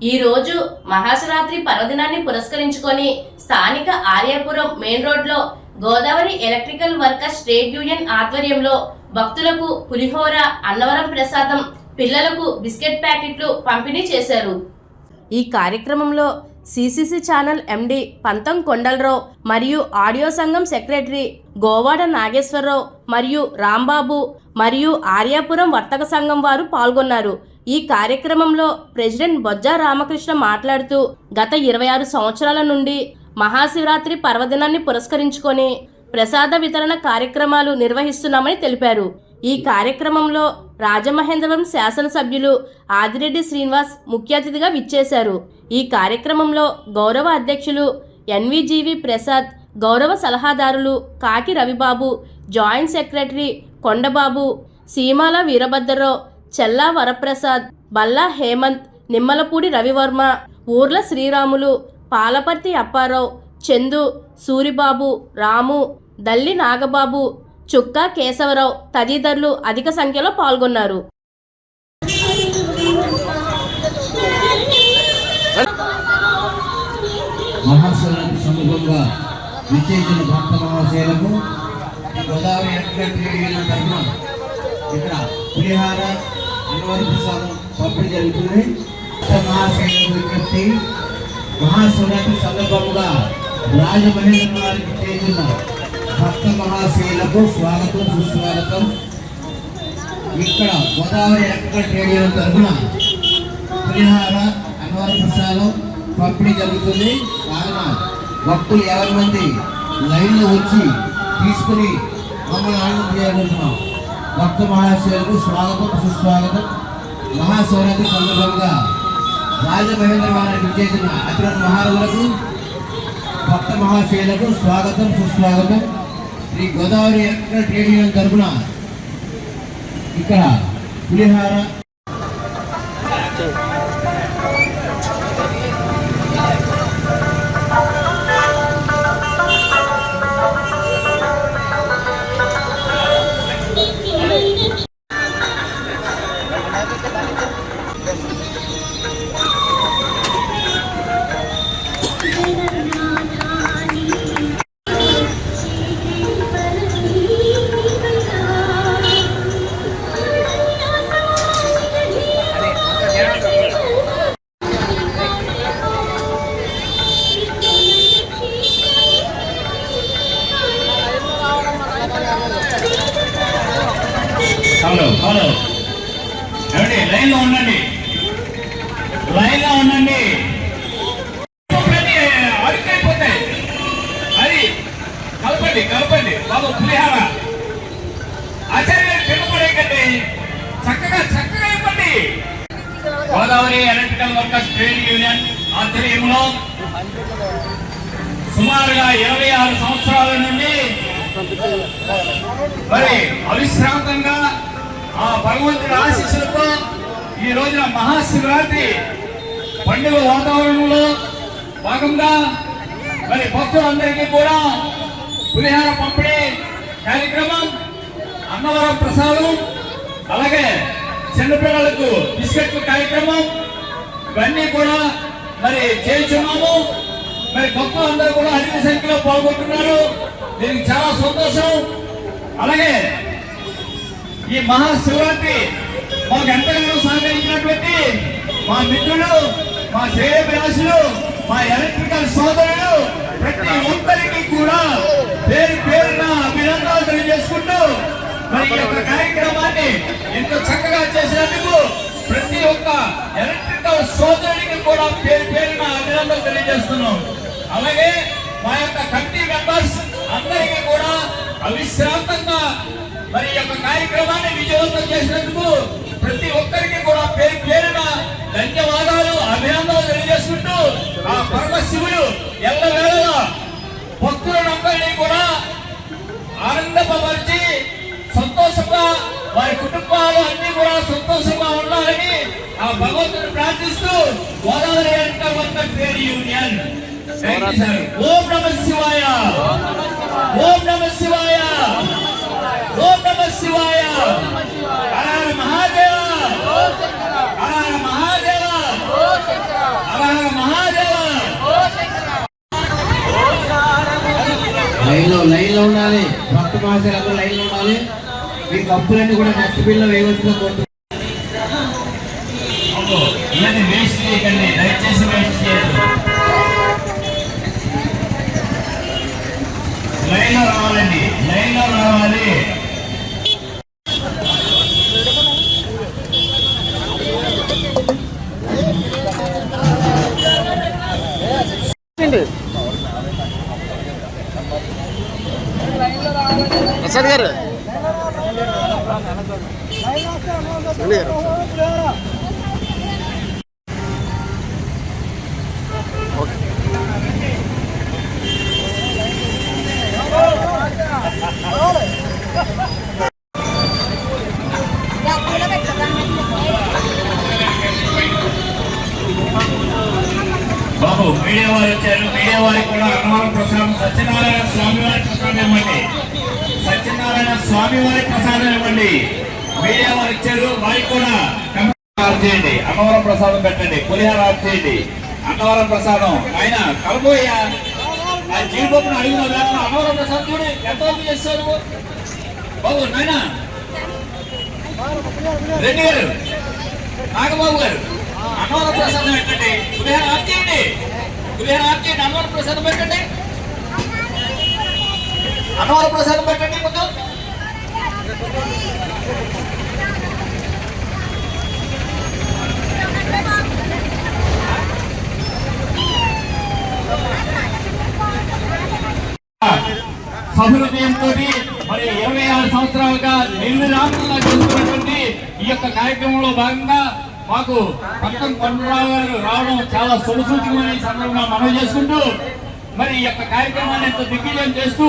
ఈ రోజు మహాశివరాత్రి పర్వదినాన్ని పురస్కరించుకొని స్థానిక ఆర్యాపురం మెయిన్ రోడ్లో Godavari electrical workers trade union ఆధ్వర్యంలో భక్తులకు పులిహోర, అన్నవరం ప్రసాదం, పిల్లలకు బిస్కెట్ ప్యాకెట్లు పంపిణీ చేశారు. ఈ కార్యక్రమంలో సిసిసి ఛానల్ ఎండి పంతం కొండలరావు మరియు ఆడియో సంఘం సెక్రటరీ గోవాడ నాగేశ్వరరావు మరియు రాంబాబు మరియు ఆర్యాపురం వర్తక సంఘం వారు పాల్గొన్నారు. ఈ కార్యక్రమంలో ప్రెసిడెంట్ బొజ్జా రామకృష్ణ మాట్లాడుతూ గత 26 సంవత్సరాల నుండి మహాశివరాత్రి పర్వదినాన్ని పురస్కరించుకొని ప్రసాద వితరణ కార్యక్రమాలు నిర్వహిస్తున్నామని తెలిపారు. ఈ కార్యక్రమంలో రాజమహేంద్రవరం శాసనసభ్యులు ఆదిరెడ్డి శ్రీనివాస్ ముఖ్య అతిథిగా విచ్చేశారు. ఈ కార్యక్రమంలో గౌరవ అధ్యక్షులు ఎన్విజీవి ప్రసాద్, గౌరవ సలహాదారులు కాకి రవిబాబు, జాయింట్ సెక్రటరీ కొండబాబు, సీమాల వీరభద్రరావు, చెల్లా వరప్రసాద్, బల్లా హేమంత్, నిమ్మలపూడి రవివర్మ, ఊర్ల శ్రీరాములు, పాలపర్తి అప్పారావు, చందు, సూరిబాబు, రాము, దల్లి నాగబాబు, చుక్కా కేశవరావు తదితరులు అధిక సంఖ్యలో పాల్గొన్నారు. మహాశివరాత్రి సందర్భంగా విచ్చేసిన భక్త మహాశయులకు గోదావరి ఎలక్ట్రికల్ ట్రేడ్ యూనియన్ తరఫున ఇక్కడ పులిహార, అన్నవరం ప్రసాదం పంపిణీ జరుగుతుంది. మహాశయులకు విజ్ఞప్తి, మహాశివరాత్రి సందర్భంగా రాజమహేంద్ర వారికి చేసిన భక్త మహాశయులకు స్వాగతం, సుస్వాగతం. ఇక్కడ గోదావరి ఎలక్ట్రికల్ ట్రేడ్ యూనియన్ తరఫున పులిహార, అన్నవరం ప్రసాదం పంపిణీ జరుగుతుంది. కావున భక్తులు 50 మంది లైన్లో వచ్చి తీసుకుని మమ్మల్ని ఆనందం చేయబోతున్నాం. భక్త మహాశయులకు స్వాగతం, సుస్వాగతం. మహాశివరాత్రి సందర్భంగా రాజమహేంద్ర వారికి చేసిన అతిరథ మహారాజులకు, భక్త మహాశయులకు స్వాగతం, సుస్వాగతం. Shri Godavari electrical trade union తరఫున ఇక్కడ పులిహార హలో ఏమండి, లైన్లో ఉండండి, లైన్లో ఉండండి. అరికైపోతాయి, అది కలపండి బాబు. పులిహార ఆచార్య తినపడేకండి, చక్కగా ఇవ్వండి. Godavari electrical workers trade union ఆధ్వర్యంలో సుమారుగా 26 సంవత్సరాల నుండి మరి అవిశ్రాంతంగా ఆ భగవంతుడి ఆశీస్సులతో ఈ రోజున మహాశివరాత్రి పండుగ వాతావరణంలో భాగంగా మరి భక్తులందరికీ కూడా పులిహార పంపిణీ కార్యక్రమం, అన్నవరం ప్రసాదం, అలాగే చిన్నపిల్లలకు బిస్కెట్ల కార్యక్రమం ఇవన్నీ కూడా మరి చేస్తున్నాము. మరి భక్తులందరూ కూడా అధిక సంఖ్యలో పాల్గొంటున్నారు. దీనికి చాలా సంతోషం. అలాగే ఈ మహాశివరాత్రి మాకు ఎంతగానో సహకరించినటువంటి మా మిత్రులు, మా శ్రేయోభిలాషులు, మా ఎలక్ట్రికల్ సోదరులు ప్రతి ఒక్కరికి కూడా పేరు పేరున అభినందనలు తెలియజేసుకుంటూ మరి ఈ యొక్క కార్యక్రమాన్ని ఇంత చక్కగా చేసినందుకు ప్రతి ఒక్క ఎలక్ట్రికల్ సోదరుడికి కూడా పేరు పేరున అభినందనలు తెలియజేస్తున్నాం. అలాగే మా యొక్క కమిటీ మెంబర్స్ అందరికీ కూడా అవిశ్రాంతంగా మరి యొక్క కార్యక్రమాన్ని విజయవంతం చేసినందుకు ప్రతి ఒక్కరికి కూడా పేరు పేరున ధన్యవాదాలు, అభినందనలు తెలియజేసుకుంటూ ఆ పరమశివుడు ఎల్లవేళలా భక్తులందరినీ కూడా ఆనందపరిచి సంతోషంగా వారి కుటుంబాలు అన్ని కూడా సంతోషంగా ఉండాలని ఆ భగవంతుని ప్రార్థిస్తూ Godavari electrical workers trade union. ఓం నమః శివాయ, ఓం నమః శివాయ, ఓం నమః శివాయ. హర హర మహాదేవ, హర హర మహాదేవ. మహాశయులందరూ లైన్లో ఉండాలి. మీ కప్పులన్నీ కూడా డస్ట్బిన్లో వేయవలసిందిగా కోరుతున్నాను. ఇవన్నీ వేస్ట్ చేయకండి, దయచేసి వేస్ట్ చేయదు. లైన్లో రావాలండి, లైన్లో రావాలి. ప్రసాద్ గారు బాబు మీడియా వారు వచ్చారు. మీడియా వారికి కూడా అన్నవరం ప్రసాదం సత్యనారాయణ స్వామి వారి ప్రసాదం ఇవ్వండి. సత్యనారాయణ స్వామి వారి ప్రసాదం ఇవ్వండి. మీడియా వారు ఇచ్చారు, వారికి కూడా ఆఫ్ చేయండి. అన్నవరం ప్రసాదం పెట్టండి, పులిహార ఆఫ్ చేయండి. అన్నవరం ప్రసాదం ఆయన కలబోయ ఆ జీడిపప్పును అడిగిన దాంట్లో అన్నవరం ప్రసాదం చూడు ఎంతవరకు చేస్తారు బాబు. నాయన రెడ్డి గారు, నాగబాబు గారు, అన్నవరం ప్రసాదం పెట్టండి, పులిహార ఆఫ్ చేయండి. పులిహార ఆఫ్ చేయండి, అన్నవరం ప్రసాదం పెట్టండి. అన్నవరం ప్రసాదం పెట్టండి ముందు. సహృదయంతో మరి 26 సంవత్సరాలుగా నిర్విరామంగా చేస్తున్నటువంటి ఈ యొక్క కార్యక్రమంలో భాగంగా మాకు పక్కన కొండరావు గారు రావడం చాలా శుభసూచకమైన ఈ సందర్భంగా మనవి చేసుకుంటూ మరి ఈ యొక్క కార్యక్రమాన్ని ఎంతో దిగ్విజయం చేస్తూ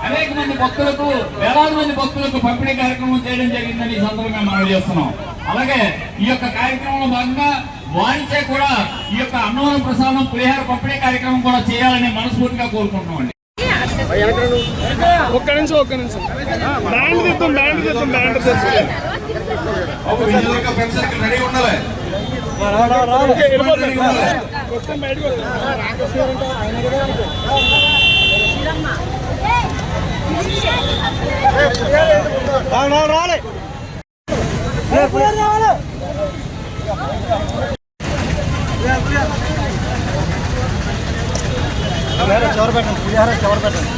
అనేక మంది భక్తులకు, వేలాది మంది భక్తులకు పంపిణీ కార్యక్రమం చేయడం జరిగిందని ఈ సందర్భంగా మనవి చేస్తున్నాం. అలాగే ఈ యొక్క కార్యక్రమంలో భాగంగా వారిచే కూడా ఈ యొక్క అన్నవరం ప్రసాదం పులిహార పంపిణీ కార్యక్రమం కూడా చేయాలని మనస్ఫూర్తిగా కోరుకుంటున్నామండి. ఒక్క నిమిషం బ్యాండ్ తీద్దాం రెడీ ఉండాలి. రాలే చివరి పెట్టండి, పులిహార చివరి పెట్టండి.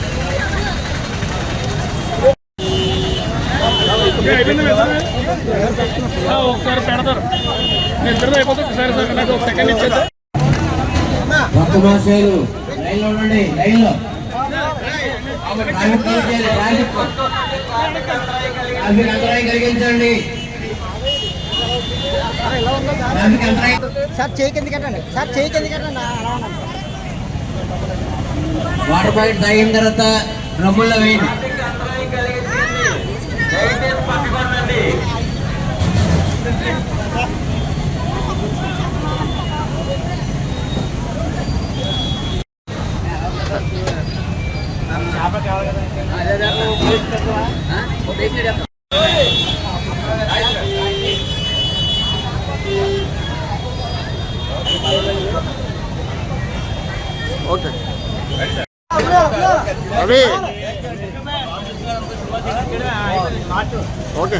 ఒకసారి పెడతారు, నిద్ర అయిపోతే ఒకసారి నాకు ఒక సెకండ్ ఇచ్చేది. భక్త మహాశయులు లైన్లో ఉండండి, లైన్లో. ట్రాఫిక్ అంతరాయం కలిగించండి. ట్రాఫిక్ అంతరాయం. సార్ చేయికి ఎందుకంటే సార్ చేయికి ఎందుకంటే వాటర్ ప్యాకెట్ తాగిన తర్వాత డ్రమ్ముల్లో వేయండి. ఓకే అవి ఓకే